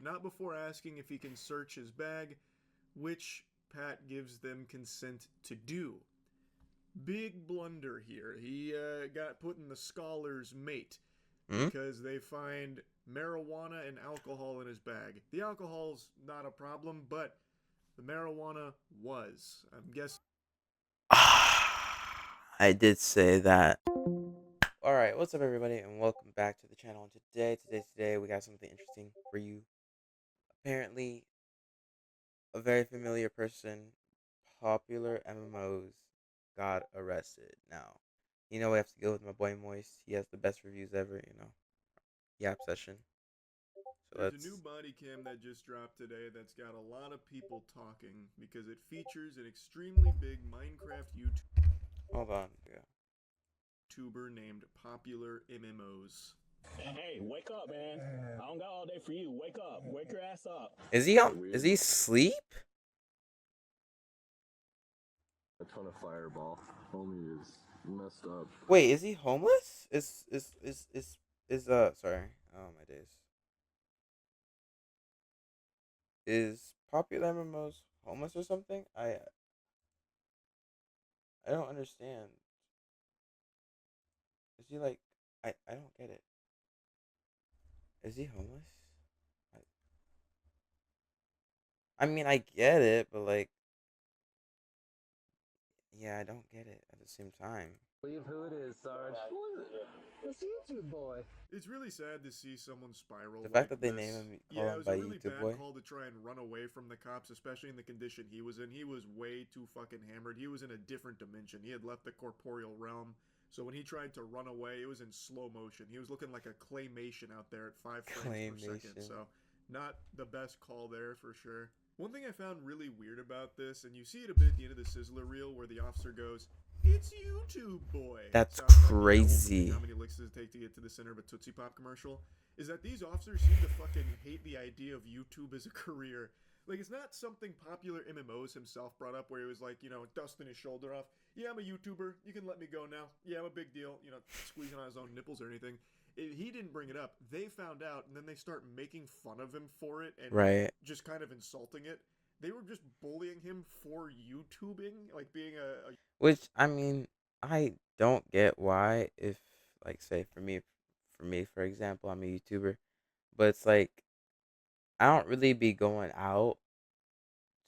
not before asking if he can search his bag, which Pat gives them consent to do. Big blunder here. He got put in the scholar's mate Hmm? because they find marijuana and alcohol in his bag. The alcohol's not a problem, but the marijuana was. I'm guessing. I did say that. Alright, what's up everybody and welcome back to the channel. And today we got something interesting for you. Apparently a very familiar person, popular MMOs, got arrested. Now, we have to go with my boy Moist. He has the best reviews ever. Yap session. So There's a new let's body cam that just dropped today that's got a lot of people talking because it features an extremely big Minecraft hold on. Yeah. YouTuber named Popular MMOs. Hey, wake up, man. I don't got all day for you. Wake up. Wake your ass up. Is he asleep? A ton of fireball. Homie is messed up. Wait, is he homeless? Sorry. Oh my days. Is popular MMOs homeless or something? I don't understand. Is he like I don't get it. Is he homeless? I, I mean I get it, but like yeah, I don't get it at the same time. Believe who it is, Sarge. Who is it? It's YouTube boy. It's really sad to see someone spiral The like fact that they this. name him call Yeah, it him was by a really YouTube bad boy. call to try and run away from the cops, especially in the condition he was in. He was way too fucking hammered. He was in a different dimension. He had left the corporeal realm. So when he tried to run away, it was in slow motion. He was looking like a claymation out there at 5 frames per second. So not the best call there for sure. One thing I found really weird about this, and you see it a bit at the end of the Sizzler reel where the officer goes, "It's YouTube boy." That's Sounds like the old crazy. how many licks does it take to get to the center of a Tootsie Pop commercial? Is that these officers seem to fucking hate the idea of YouTube as a career. Like, it's not something Popular MMOs himself brought up where he was like, dusting his shoulder off. Yeah, I'm a YouTuber. You can let me go now. Yeah, I'm a big deal. Squeezing on his own nipples or anything. He didn't bring it up. They found out, and then they start making fun of him for it and Right. just kind of insulting it. They were just bullying him for YouTubing, like being a Which I mean, I don't get why if like say for me for example, I'm a YouTuber, but it's like I don't really be going out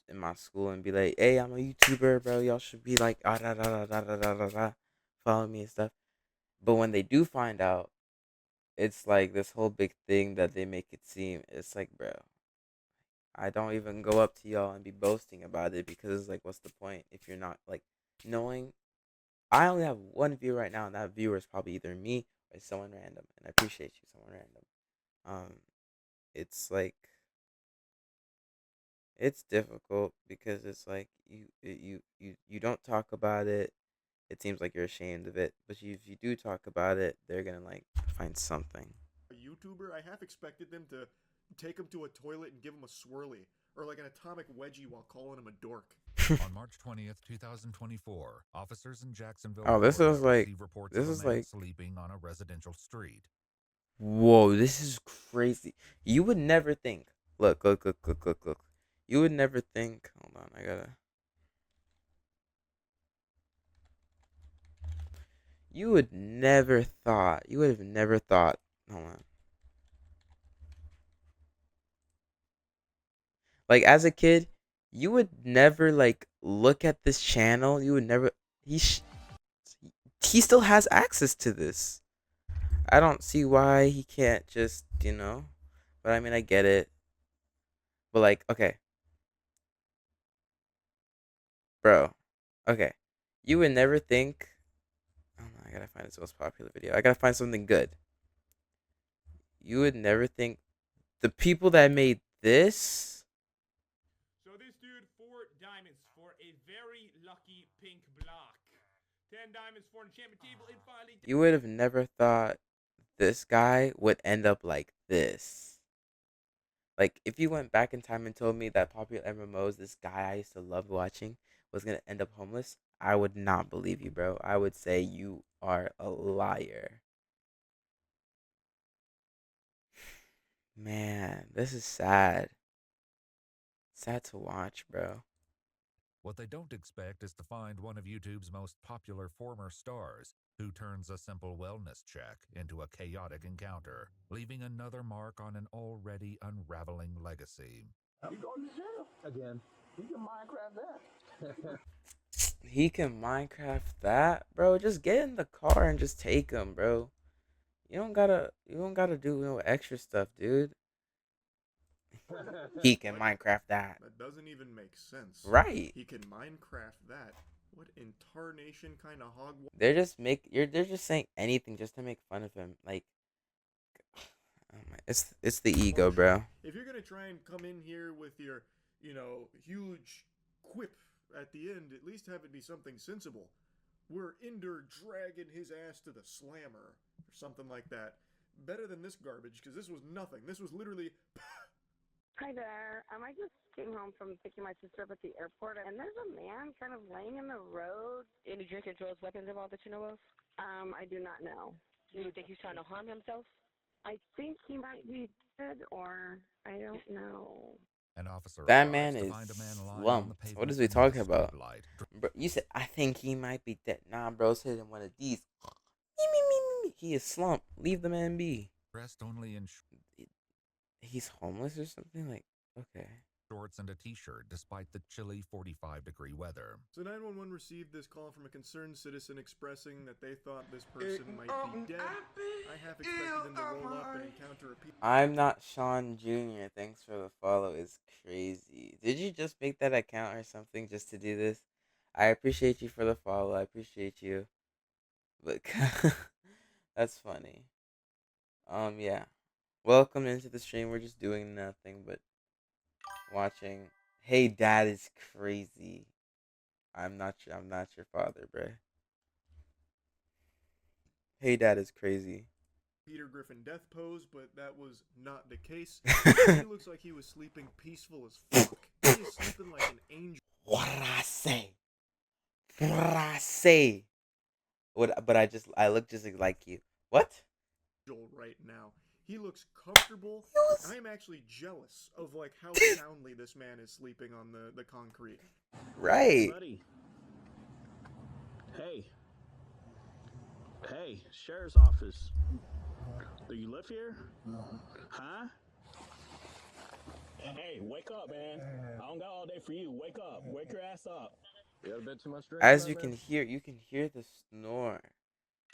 in my school and be like, "Hey, I'm a YouTuber, bro. Y'all should be like, ah, da, da, da, da, da, da, da, da, follow me and stuff." But when they do find out, it's like this whole big thing that they make it seem. It's like, bro, I don't even go up to y'all and be boasting about it because it's like, what's the point if you're not like knowing? I only have one view right now, and that viewer is probably either me or someone random, and I appreciate you, someone random. It's like it's difficult because it's like you don't talk about it. It seems like you're ashamed of it, but if you do talk about it, they're gonna like find something. YouTuber. I half expected them to take him to a toilet and give him a swirly or like an atomic wedgie while calling him a dork. On March 20th, 2024, officers in Jacksonville, Oh, this is Florida, like received reports this of a is man like sleeping on a residential street. whoa, this is crazy. You would never think. Look. You would never think. Hold on, I gotta. You would never thought. You would have never thought. Hold on. Like as a kid, you would never like look at this channel. You would never. He sh- he still has access to this. I don't see why he can't just But I mean, I get it. But like, okay, bro. Okay, you would never think. Oh, no, I gotta find his most popular video. I gotta find something good. You would never think the people that made this. So this dude, 4 diamonds for a very lucky pink block. 10 diamonds for an enchantment table. It finally. You would have never thought this guy would end up like this. Like, if you went back in time and told me that popular MMOs, this guy I used to love watching, was gonna end up homeless, I would not believe you, bro. I would say you are a liar. Man, this is sad. Sad to watch, bro. What they don't expect is to find one of YouTube's most popular former stars, who turns a simple wellness check into a chaotic encounter, leaving another mark on an already unraveling legacy. You going to jail again? You can Minecraft that. He can Minecraft that, bro. Just get in the car and just take him, bro. You don't gotta do no extra stuff, dude. He can Minecraft that. That doesn't even make sense. Right. He can Minecraft that. What in tarnation kind of hog? They're just saying anything just to make fun of him. Like, oh my, it's the ego, bro. If you're gonna try and come in here with your, huge quip at the end, at least have it be something sensible. We're Ender dragging his ass to the slammer, or something like that. Better than this garbage, because this was nothing. This was literally. Hi there. I just came home from picking my sister up at the airport, and there's a man kind of laying in the road. Any drink and drugs, weapons involved that you know of? I do not know. Do you think he's trying to harm himself? I think he might be dead, or I don't know. An officer That arrives man to is find a man lying on the slumped. pavement What is we beneath a talking street about? light. Bro, you said I think he might be dead. Nah, bro's hitting one of these. He is slumped. Leave the man be. Dressed only in He's homeless or something? Like, okay. shorts and a t-shirt despite the chilly 45-degree weather. So 911 received this call from a concerned citizen expressing that they thought this person might be dead. I half expected them to roll up and encounter a people. I'm not Sean Jr. Thanks for the follow. Is crazy. Did you just make that account or something just to do this? I appreciate you for the follow. I appreciate you. But that's funny. Yeah. Welcome into the stream. We're just doing nothing but watching. Hey, Dad is crazy. I'm not your father, bruh. Hey, Dad is crazy. Peter Griffin death pose, but that was not the case. He looks like he was sleeping peaceful as fuck. He is sleeping like an angel. What did I say? What did I say? But I look just like you. What? Right now. He looks comfortable. I'm actually jealous of like how soundly this man is sleeping on the concrete. Right. Buddy. Hey, sheriff's office. Do you live here? Huh? Hey, wake up, man. I don't got all day for you. Wake up. Wake your ass up. You had a bit too much drink. As you can hear the snore.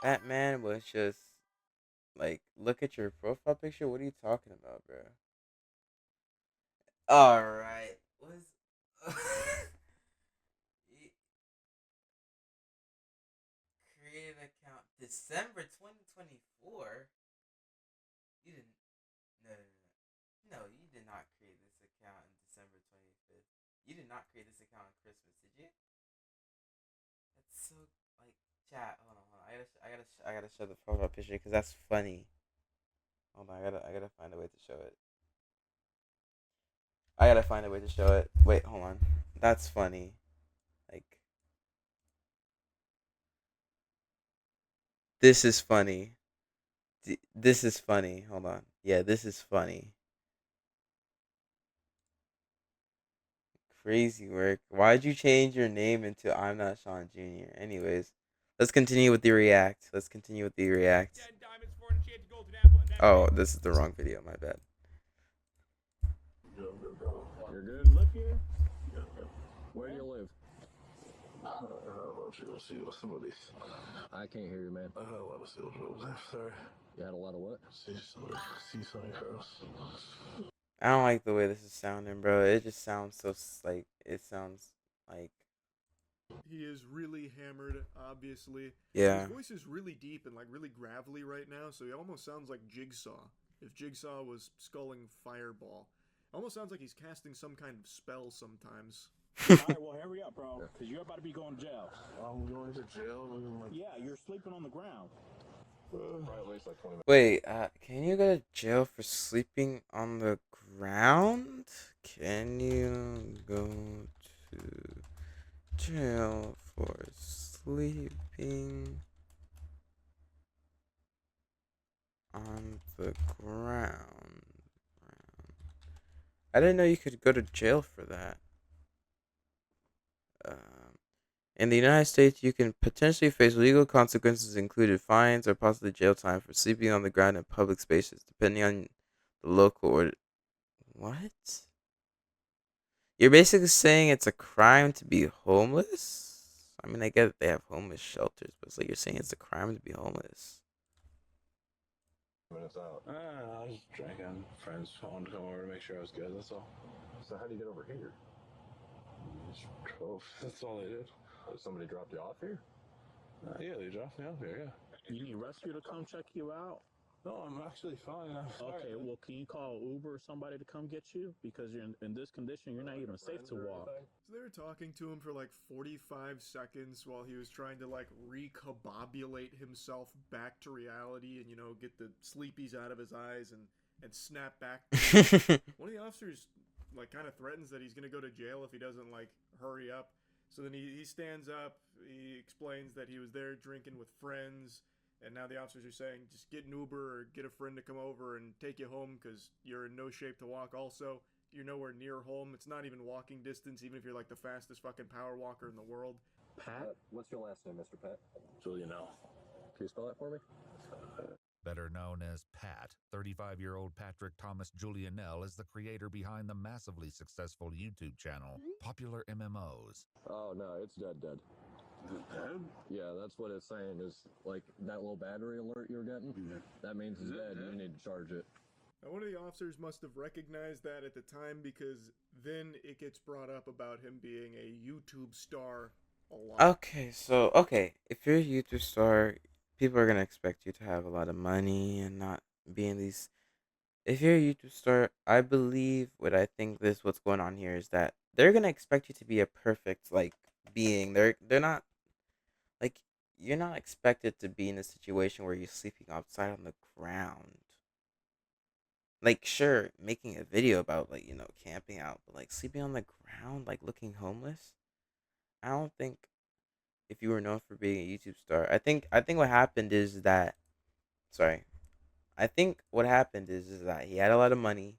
That man was just like, look at your profile picture. What are you talking about, bro? All right. Created account December 2024. You didn't. No. You did not create this account in December 25th. You did not create this account on Christmas, did you? That's so like chat. Hold on. I gotta show the profile picture because that's funny. Hold on, I gotta find a way to show it. Wait, hold on. That's funny. Like, this is funny. This is funny. Hold on. Yeah, this is funny. Crazy work. Why'd you change your name into I'm Not Sean Jr.? Anyways, let's continue with the react. Oh, this is the wrong video. My bad. You're good? You live here? Where do you live? Let's see what's some of these. I can't hear you, man. I had a lot of seal drills left, sorry. You had a lot of what? See some girls. I don't like the way this is sounding, bro. It just sounds so like it sounds like. He is really hammered, obviously. Yeah. His voice is really deep and like really gravelly right now, so he almost sounds like Jigsaw. If Jigsaw was sculling Fireball. Almost sounds like he's casting some kind of spell sometimes. Alright, well, hurry up, bro, because you're about to be going to jail. I'm going to jail? Yeah, you're sleeping on the ground. Probably at least like 20 minutes. Wait, can you go to jail for sleeping on the ground? Can you go to jail for sleeping on the ground? I didn't know you could go to jail for that. Um, in the United States, you can potentially face legal consequences, including fines or possibly jail time for sleeping on the ground in public spaces, depending on the local or what? You're basically saying it's a crime to be homeless? I mean, I get that they have homeless shelters, but it's like you're saying it's a crime to be homeless. Minutes out. I was just drinking. Friends wanted to come over to make sure I was good, that's all. So how do you get over here? Just drove. That's all they did. Somebody dropped you off here? Yeah, they dropped me off here, yeah. You need rescue to come check you out? No, I'm actually fine. I'm sorry. Okay, well, can you call Uber or somebody to come get you? Because you're in this condition, you're not even safe to walk. So they were talking to him for like 45 seconds while he was trying to like recombobulate himself back to reality and, you know, get the sleepies out of his eyes and snap back. One of the officers like kind of threatens that he's going to go to jail if he doesn't like hurry up. So then he stands up, he explains that he was there drinking with friends, and now the officers are saying just get an Uber or get a friend to come over and take you home because you're in no shape to walk. Also, you're nowhere near home. It's not even walking distance, even if you're like the fastest fucking power walker in the world. Pat? What's your last name, Mr. Pat? Julian, no. Can you spell that for me? Better known as Pat, 35-year-old Patrick Thomas Julianelle is the creator behind the massively successful YouTube channel, Popular MMOs. Oh, no, it's dead. Is it dead? Yeah, that's what it's saying is, like, that little battery alert you're getting, that means it's dead and you need to charge it. Now, one of the officers must have recognized that at the time because then it gets brought up about him being a YouTube star a lot. Okay, if you're a YouTube star, people are gonna expect you to have a lot of money and not be in these. If you're a YouTube star, I believe what's going on here is that they're gonna expect you to be a perfect like being. They're not like you're not expected to be in a situation where you're sleeping outside on the ground. Like sure, making a video about like camping out, but like sleeping on the ground, like looking homeless. I don't think if you were known for being a YouTube star. I think what happened is that sorry. I think what happened is that he had a lot of money.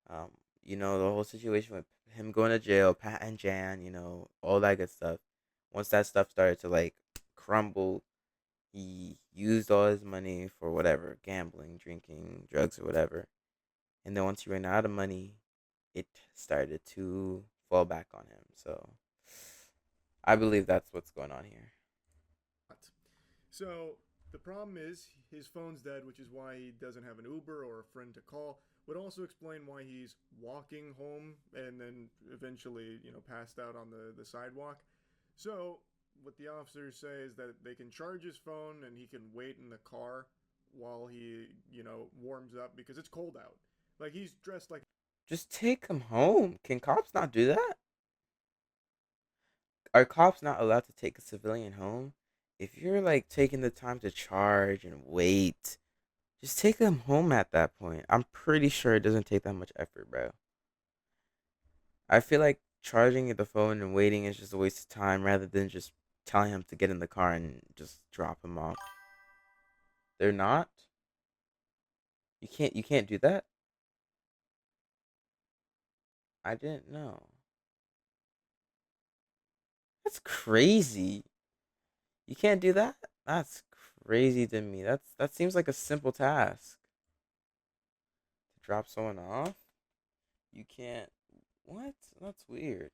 Um, the whole situation with him going to jail, Pat and Jan, all that good stuff. Once that stuff started to like crumble, he used all his money for whatever, gambling, drinking, drugs or whatever. And then once he ran out of money, it started to fall back on him. So I believe that's what's going on here. So the problem is his phone's dead, which is why he doesn't have an Uber or a friend to call. Would also explain why he's walking home and then eventually, passed out on the sidewalk. So what the officers say is that they can charge his phone and he can wait in the car while he, warms up because it's cold out. Like he's dressed like. Just take him home. Can cops not do that? Are cops not allowed to take a civilian home? If you're like taking the time to charge and wait, just take them home at that point. I'm pretty sure it doesn't take that much effort, bro. I feel like charging the phone and waiting is just a waste of time rather than just telling him to get in the car and just drop him off. They're not? You can't do that? I didn't know. That's crazy. You can't do that? That's crazy to me. That seems like a simple task. To drop someone off? You can't. What? That's weird.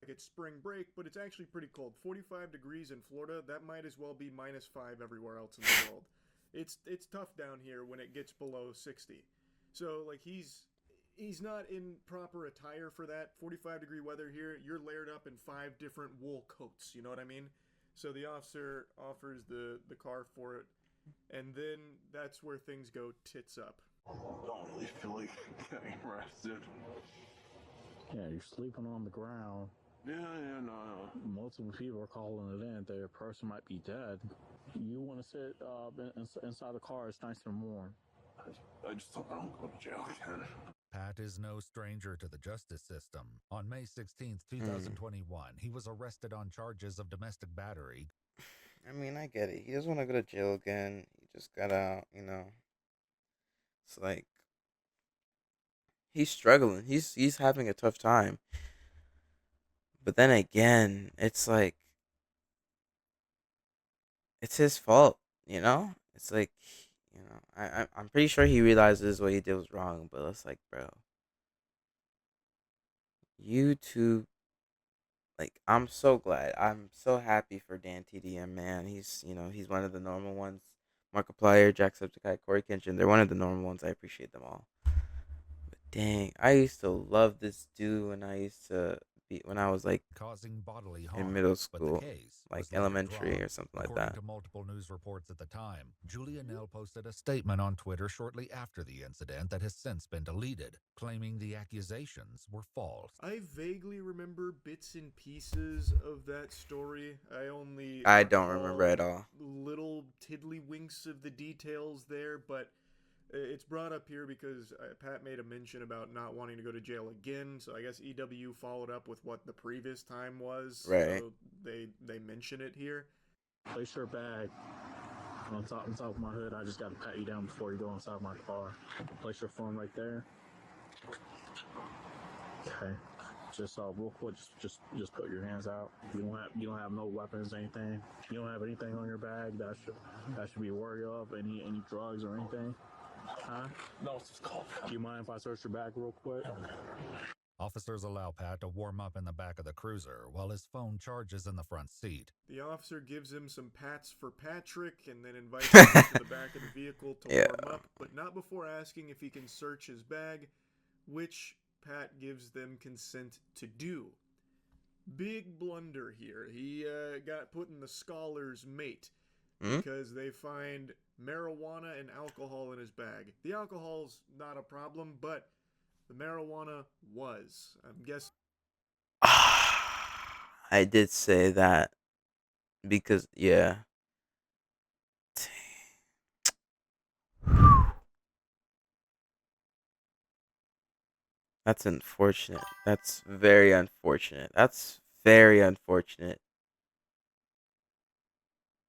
Like it's spring break, but it's actually pretty cold. 45 degrees in Florida, that might as well be -5 everywhere else in the world. It's tough down here when it gets below 60. So like he's not in proper attire for that. 45-degree weather here, you're layered up in 5 different wool coats, you know what I mean? So the officer offers the car for it, and then that's where things go tits up. I don't really feel like getting arrested. Yeah, you're sleeping on the ground. Yeah, no. Multiple people are calling it in. Their person might be dead. You want to sit inside the car. It's nice and warm. I just hope I don't go to jail again. Pat is no stranger to the justice system. On May 16th, 2021, he was arrested on charges of domestic battery. I mean, I get it. He doesn't want to go to jail again. He just got out, It's like He's struggling. He's having a tough time. But then again, it's like it's his fault, you know? It's like, I'm pretty sure he realizes what he did was wrong, but it's like, bro, YouTube, like, I'm so glad. I'm so happy for Dan TDM, man. He's one of the normal ones. Markiplier, Jacksepticeye, Corey Kenshin, they're one of the normal ones. I appreciate them all. But dang, I used to love this dude when I was like causing bodily harm, in middle but the school, case like was later elementary dropped. or something like According that. to multiple news reports at the time, Julia Nell posted a statement on Twitter shortly after the incident that has since been deleted, claiming the accusations were false. I vaguely remember bits and pieces of that story. I don't remember at all. Little tiddlywinks of the details there, but it's brought up here because Pat made a mention about not wanting to go to jail again. So I guess EW followed up with what the previous time was. Right. So they mention it here. Place your bag on top of my hood. I just got to pat you down before you go inside my car. Place your phone right there. Okay. Just real quick, just put your hands out. You don't have no weapons, anything. You don't have anything on your bag that should be worried of. Any drugs or anything? Huh? No, it's called. Do you mind if I search your bag real quick? Officers allow Pat to warm up in the back of the cruiser while his phone charges in the front seat. The officer gives him some pats for Patrick and then invites him to the back of the vehicle to warm up, but not before asking if he can search his bag, which Pat gives them consent to do. Big blunder here. He got put in the scholar's mate because they find marijuana and alcohol in his bag. The alcohol's not a problem, but the marijuana was. I'm guessing. I did say that because, yeah. That's unfortunate. That's very unfortunate. That's very unfortunate.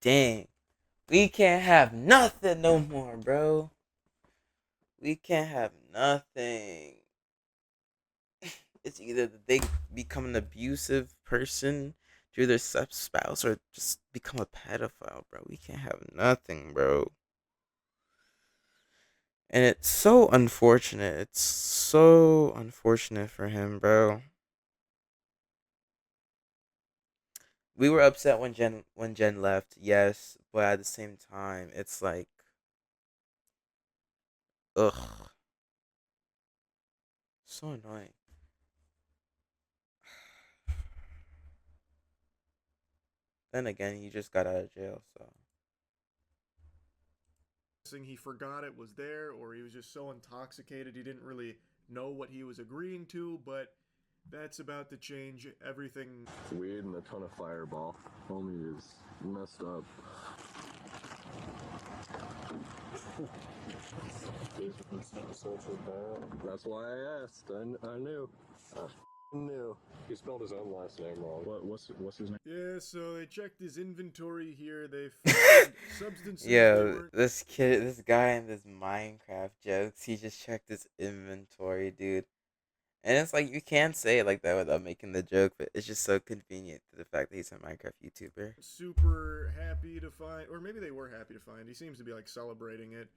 Dang. We can't have nothing no more, bro. We can't have nothing. It's either that they become an abusive person to their spouse or just become a pedophile, bro. We can't have nothing, bro. And it's so unfortunate. It's so unfortunate for him, bro. We were upset when Jen left, yes, but at the same time, it's like, ugh, so annoying. Then again, he just got out of jail, so. He forgot it was there, or he was just so intoxicated he didn't really know what he was agreeing to, but that's about to change everything. Weed and a ton of Fireball. Homie is messed up. That's why I asked. I knew. I knew. He spelled his own last name wrong. What's his name? Yeah, so they checked his inventory here. They found substances. Yo, this guy in this Minecraft jokes, he just checked his inventory, dude. And it's like, you can't say it like that without making the joke, but it's just so convenient to the fact that he's a Minecraft YouTuber. Super happy to find, or maybe they were happy to find. He seems to be like celebrating it.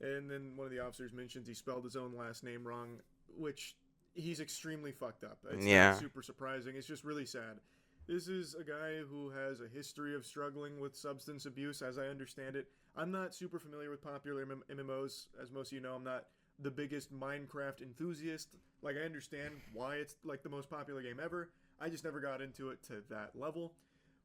And then one of the officers mentions he spelled his own last name wrong, which he's extremely fucked up. It's not super surprising. It's just really sad. This is a guy who has a history of struggling with substance abuse, as I understand it. I'm not super familiar with popular MMOs. As most of you know, I'm not the biggest Minecraft enthusiast. Like, I understand why it's like the most popular game ever. I just never got into it to that level.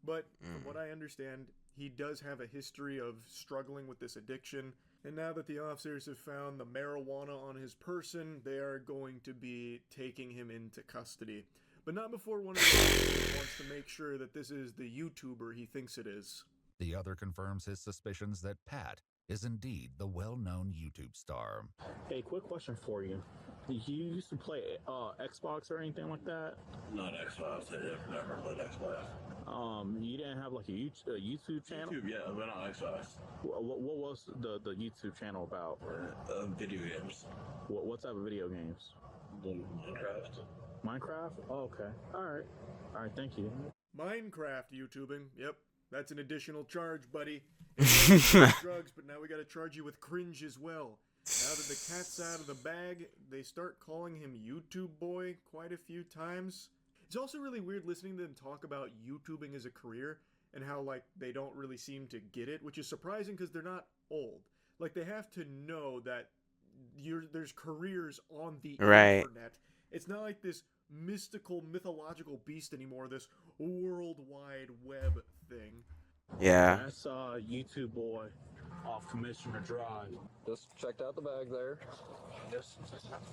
But from what I understand, he does have a history of struggling with this addiction. And now that the officers have found the marijuana on his person, they are going to be taking him into custody. But not before one of the officers wants to make sure that this is the YouTuber he thinks it is. The other confirms his suspicions that Pat is indeed the well-known YouTube star. Hey, quick question for you. You used to play Xbox or anything like that? Not Xbox. I never played Xbox. You didn't have like a YouTube channel? YouTube, yeah, but not Xbox. What was the YouTube channel about? Video games. What type of video games? Minecraft. Minecraft? Oh, okay. All right. All right. Thank you. Minecraft YouTubing. Yep, that's an additional charge, buddy. It's like free drugs, but now we gotta charge you with cringe as well. Now that the cat's out of the bag, they start calling him YouTube Boy quite a few times. It's also really weird listening to them talk about YouTubing as a career and how, like, they don't really seem to get it, which is surprising because they're not old. Like, they have to know that there's careers on the Right. internet. It's not like this mystical, mythological beast anymore, this worldwide web thing. Yeah. That's YouTube Boy off Commissioner Drive. Just checked out the bag there. Just,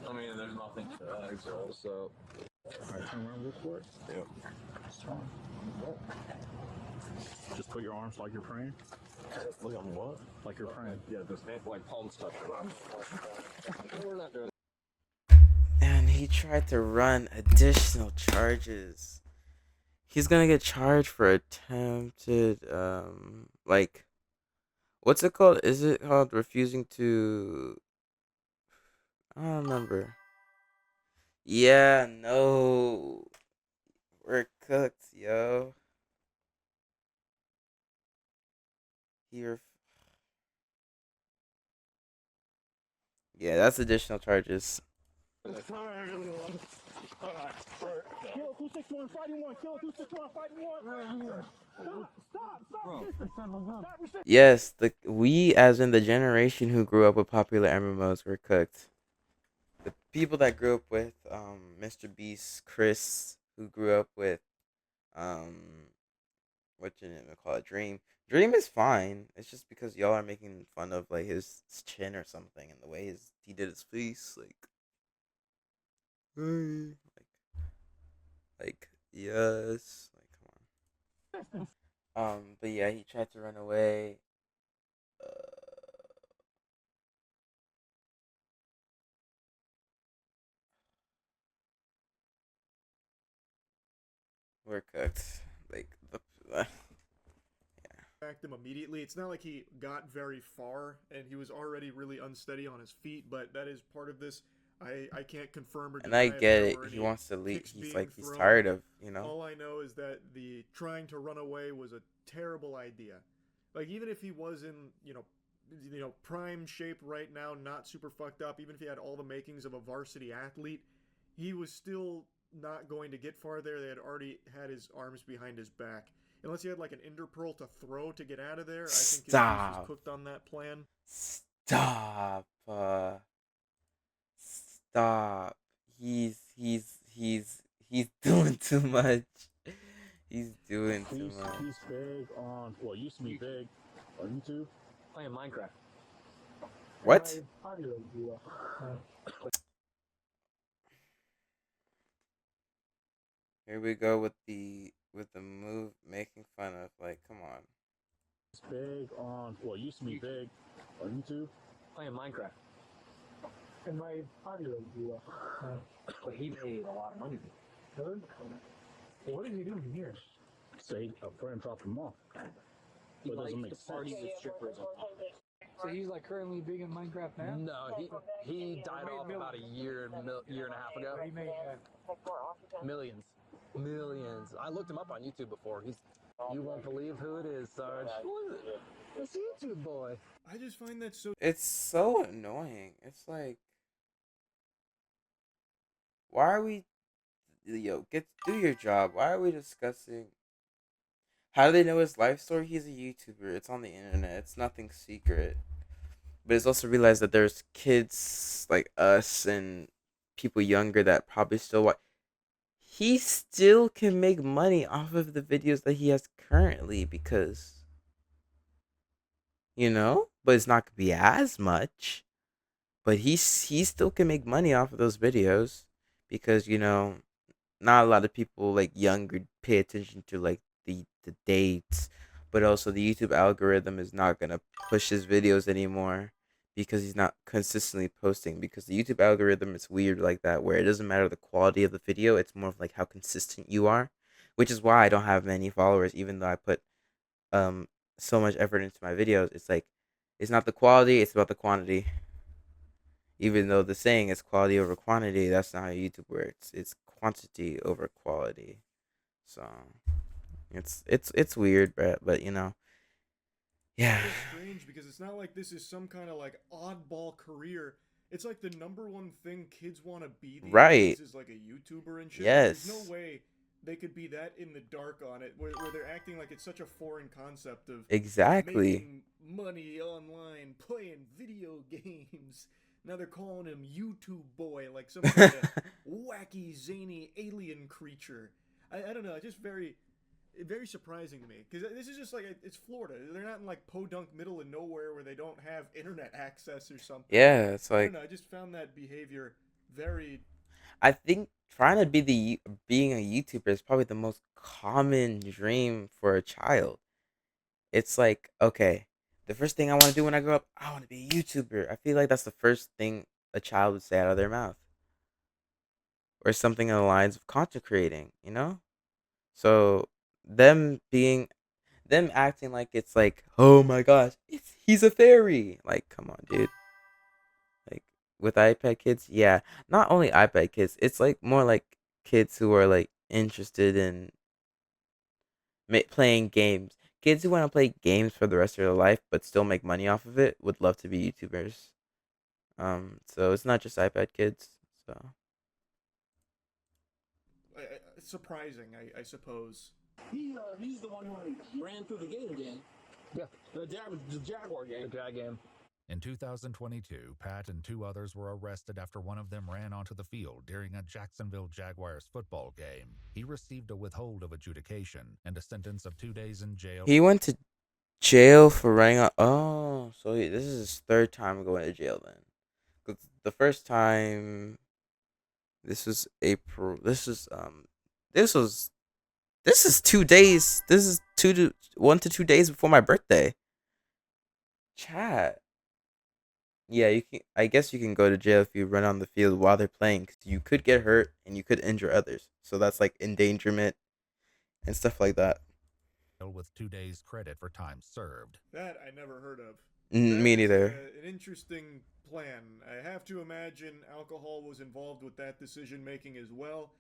I mean, there's nothing to that. So, All right, turn around real quick. Yep. Just put your arms like you're praying. Look on what? Like you're praying. yeah, just like palms touching. We're not doing And he tried to run additional charges. He's gonna get charged for attempted, like, what's it called? Is it called refusing to? I don't remember. Yeah, no, we're cooked, yo. Here. Yeah, that's additional charges. Kill 261 fighting one. Kill 261 fighting one. Stop. Yes, we as in the generation who grew up with popular MMOs were cooked. The people that grew up with Mr. Beast, Chris, who grew up with what you name call it, Dream. Dream is fine. It's just because y'all are making fun of like his chin or something and the way he did his face, like yes, like come on. But yeah, he tried to run away. We're cooked. Like yeah. Backed him immediately. It's not like he got very far and he was already really unsteady on his feet, but that is part of this. I can't confirm or And deny I if get there it. were He any wants to leave. kicks He's being like he's thrown. tired of All I know is that the trying to run away was a terrible idea. Like even if he was in prime shape right now, not super fucked up, even if he had all the makings of a varsity athlete, he was still not going to get far there. They had already had his arms behind his back. Unless he had like an ender pearl to throw to get out of there, I think his piece was cooked on that plan. Stop. Stop. He's doing too much. He's doing too much. He's big on, well, used to be big on YouTube. playing Minecraft. What? Here we go with the move making fun of, like, come on. He's big on, well, used to be big on YouTube. Playing Minecraft. And my audio blew up. But he made a lot of money. Good. What is he doing here? Say a friend dropped him off. He But it likes doesn't make to sense. party with strippers. So he's like currently big in Minecraft now? No, he died off about a year and a half ago. He made Millions. I looked him up on YouTube before. You won't believe who it is, Sarge. Who is it? It's YouTube Boy. I just find that so. It's so annoying. It's like, why are we, do your job. Why are we discussing? How do they know his life story? He's a YouTuber. It's on the internet. It's nothing secret. But it's also realized that there's kids like us and people younger that probably still watch. He still can make money off of the videos that he has currently because, but it's not going to be as much. But he still can make money off of those videos because, not a lot of people like younger pay attention to like the dates, but also the YouTube algorithm is not going to push his videos anymore because he's not consistently posting, because the YouTube algorithm is weird like that, where it doesn't matter the quality of the video, it's more of like how consistent you are, which is why I don't have many followers even though I put so much effort into my videos. It's like, it's not the quality, it's about the quantity. Even though the saying is quality over quantity, that's not how YouTube works. It's quantity over quality. So it's weird, but yeah. It's strange because it's not like this is some kind of like oddball career. It's like the number one thing kids want to be these Right. days is like a YouTuber and shit. Like, there's no Yes. way they could be that in the dark on it, where they're acting like it's such a foreign concept of Exactly. making money online, playing video games. Now they're calling him YouTube Boy, like some kind of wacky, zany alien creature. I don't know, just very surprising to me because this is just like it's Florida. They're not in like podunk middle of nowhere where they don't have internet access or something. Yeah, it's I like don't know. I just found that behavior very. I think trying to be being a YouTuber is probably the most common dream for a child. It's like, okay, the first thing I want to do when I grow up, I want to be a YouTuber. I feel like that's the first thing a child would say out of their mouth. Or something in the lines of content creating, you know? So them acting like it's like, oh my gosh, he's a fairy. Like, come on, dude. Like with iPad kids, yeah. Not only iPad kids, it's like more like kids who are like interested in playing games. Kids who want to play games for the rest of their life but still make money off of it would love to be YouTubers. So it's not just iPad kids. So Surprising, I suppose. He's the one who ran through the gate again. Yeah, the Jaguar game. The Jag game. In 2022, Pat and two others were arrested after one of them ran onto the field during a Jacksonville Jaguars football game. He received a withhold of adjudication and a sentence of 2 days in jail. he went to jail for running on. Oh, so this is his third time going to jail then. 'Cause the first time, this was April. This is 2 days. This is 1 to 2 days before my birthday. Chat. Yeah, you can. I guess you can go to jail if you run on the field while they're playing, because you could get hurt and you could injure others. So that's like endangerment and stuff like that. With 2 days credit for time served. That I never heard of. Me That is neither. an interesting plan. I have to imagine alcohol was involved with that decision making as well.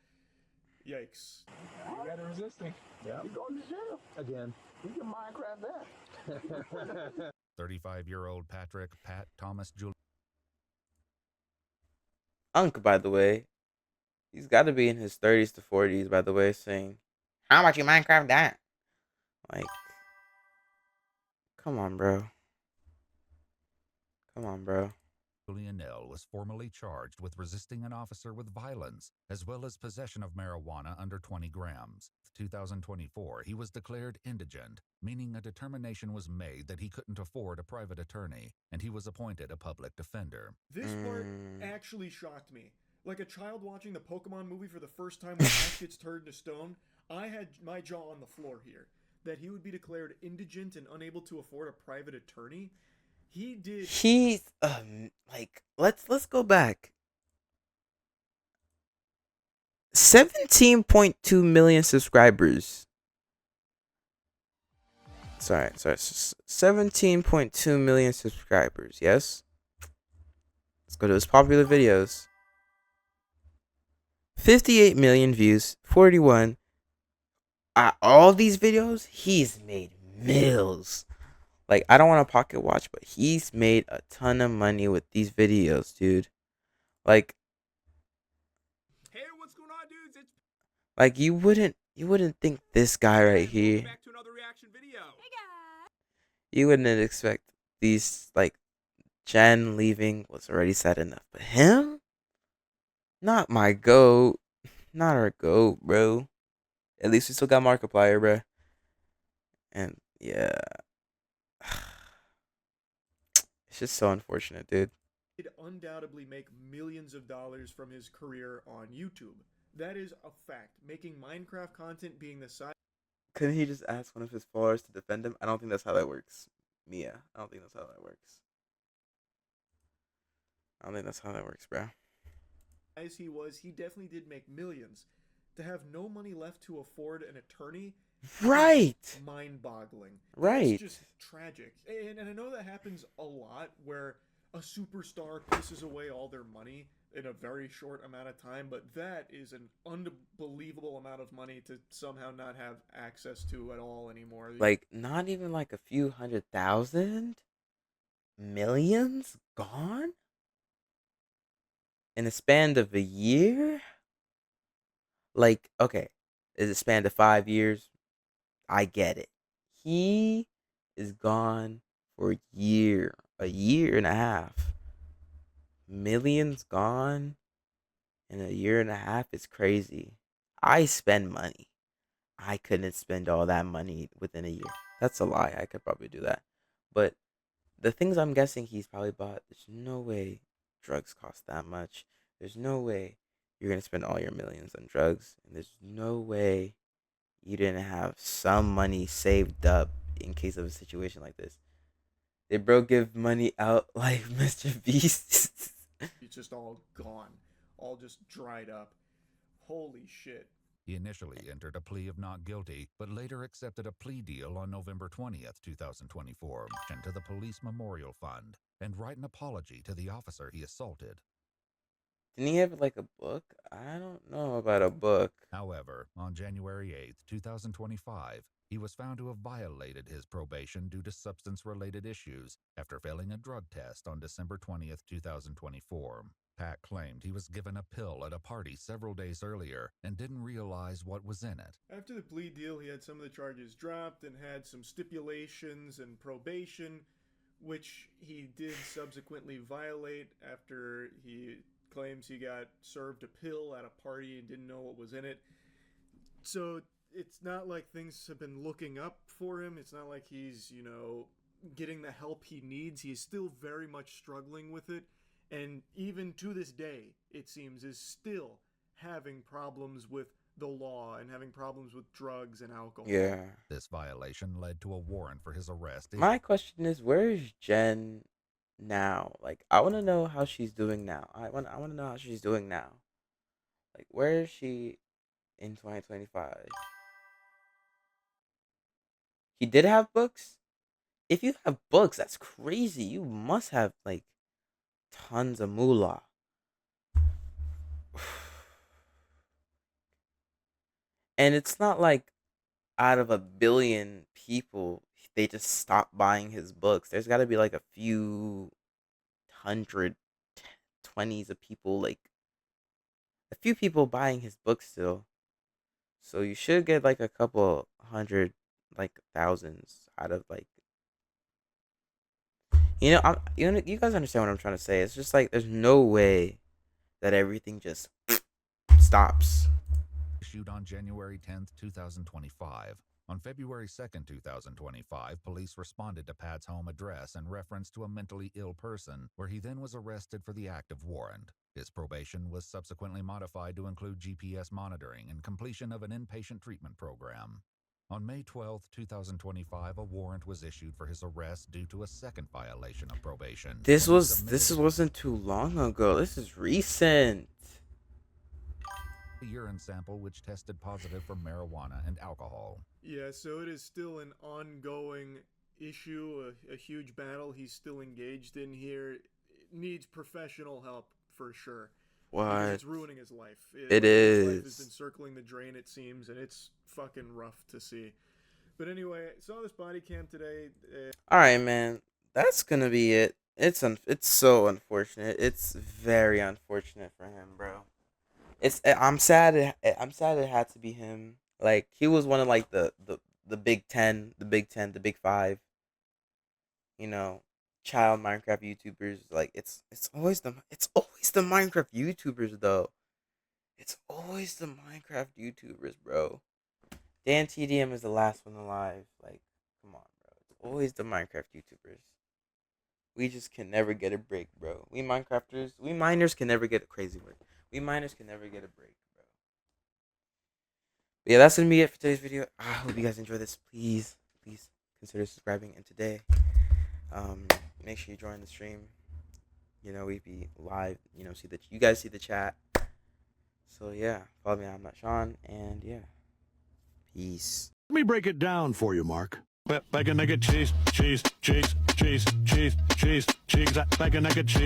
Yikes. You gotta resist me. Yeah. You're going to jail. Again. You can Minecraft that. 35-year-old Pat Thomas Julian. Unc, by the way, he's got to be in his 30s to 40s. By the way, saying, "How much you Minecraft that?" Like, come on, bro. Come on, bro. Julian L. was formally charged with resisting an officer with violence, as well as possession of marijuana under 20 grams. 2024, he was declared indigent, meaning a determination was made that he couldn't afford a private attorney, and he was appointed a public defender. This part actually shocked me. Like a child watching the Pokemon movie for the first time when Ash gets turned to stone, I had my jaw on the floor here. That he would be declared indigent and unable to afford a private attorney. He's like let's go back. 17.2 million subscribers. Sorry. 17.2 million subscribers. Yes. Let's go to his popular videos. 58 million views. 41. All these videos, he's made mills. Like, I don't want to pocket watch, but he's made a ton of money with these videos, dude. Like, Hey, what's going on, dudes? It's like you wouldn't think this guy right here. back to another reaction video. Hey guys. You wouldn't expect these, like, Jen leaving was already sad enough, but him, not my goat, not our goat, bro. At least we still got Markiplier, bro. And yeah. It's just so unfortunate, dude. He'd undoubtedly make millions of dollars from his career on YouTube. That is a fact. Making Minecraft content being the side. Couldn't he just ask one of his followers to defend him? I don't think that's how that works. Mia, I don't think that's how that works. I don't think that's how that works, bro. As he was, he definitely did make millions. To have no money left to afford an attorney, right? Mind-boggling. Right. It's just tragic. And I know that happens a lot where a superstar pisses away all their money in a very short amount of time, but that is an unbelievable amount of money to somehow not have access to at all anymore. Like, not even like a few 100,000? Millions gone? In a span of a year? Like, okay, is it span of 5 years? I get it. He is gone for a year and a half. Millions gone in a year and a half is crazy. I spend money. I couldn't spend all that money within a year. That's a lie. I could probably do that. But the things I'm guessing he's probably bought, there's no way drugs cost that much. There's no way you're going to spend all your millions on drugs. And there's no way you didn't have some money saved up in case of a situation like this. Did bro give money out like Mr. Beast? It's just all gone. All just dried up. Holy shit. He initially entered a plea of not guilty, but later accepted a plea deal on November 20th, 2024, into the Police Memorial Fund and write an apology to the officer he assaulted. Didn't he have like a book? I don't know about a book. However, on January 8th, 2025, he was found to have violated his probation due to substance-related issues after failing a drug test on December 20th, 2024. Pat claimed he was given a pill at a party several days earlier and didn't realize what was in it. After the plea deal, he had some of the charges dropped and had some stipulations and probation, which he did subsequently violate after he claims he got served a pill at a party and didn't know what was in it. So it's not like things have been looking up for him. It's not like he's, getting the help he needs. He is still very much struggling with it. And even to this day, it seems, is still having problems with the law and having problems with drugs and alcohol. Yeah. This violation led to a warrant for his arrest. My question is, where is Jen now? Like, I want to know how she's doing now. I want to know how she's doing now. Like, where is she in 2025? He did have books? If you have books, that's crazy. You must have, like, tons of moolah. And it's not like out of a billion people, they just stop buying his books. There's got to be like a few hundred, 20s of people, like a few people buying his books still. So you should get like a couple hundred, like thousands out of like, you guys understand what I'm trying to say. It's just like there's no way that everything just stops. Issued on January 10th, 2025. On February 2nd, 2025, police responded to Pat's home address in reference to a mentally ill person, where he then was arrested for the active warrant. His probation was subsequently modified to include GPS monitoring and completion of an inpatient treatment program. On May 12, 2025, a warrant was issued for his arrest due to a second violation of probation. This wasn't too long ago. This is recent. A urine sample which tested positive for marijuana and alcohol. Yeah, so it is still an ongoing issue, a huge battle he's still engaged in here. It needs professional help for sure. What? Because it's ruining his life. His life has been circling the drain, it seems, and it's fucking rough to see. But anyway, I saw this body cam today. All right, man. That's gonna be it. It's so unfortunate. It's very unfortunate for him, bro. I'm sad. I'm sad it had to be him. Like, he was one of like the Big 10, the Big 5. Child Minecraft YouTubers. Like, it's always the Minecraft YouTubers though. It's always the Minecraft YouTubers, bro. Dan TDM is the last one alive. Like, come on, bro. It's always the Minecraft YouTubers. We just can never get a break, bro. We miners can never get a crazy word. We miners can never get a break, bro. But yeah, that's gonna be it for today's video. I hope you guys enjoy this. Please consider subscribing. And today, make sure you join the stream. We be live. You guys see the chat. So yeah, follow me. I'm not Sean, and yeah, peace. Let me break it down for you, Mark. bacon, nugget, cheese, cheese, cheese, cheese, cheese, cheese, cheese, bacon, nugget, cheese.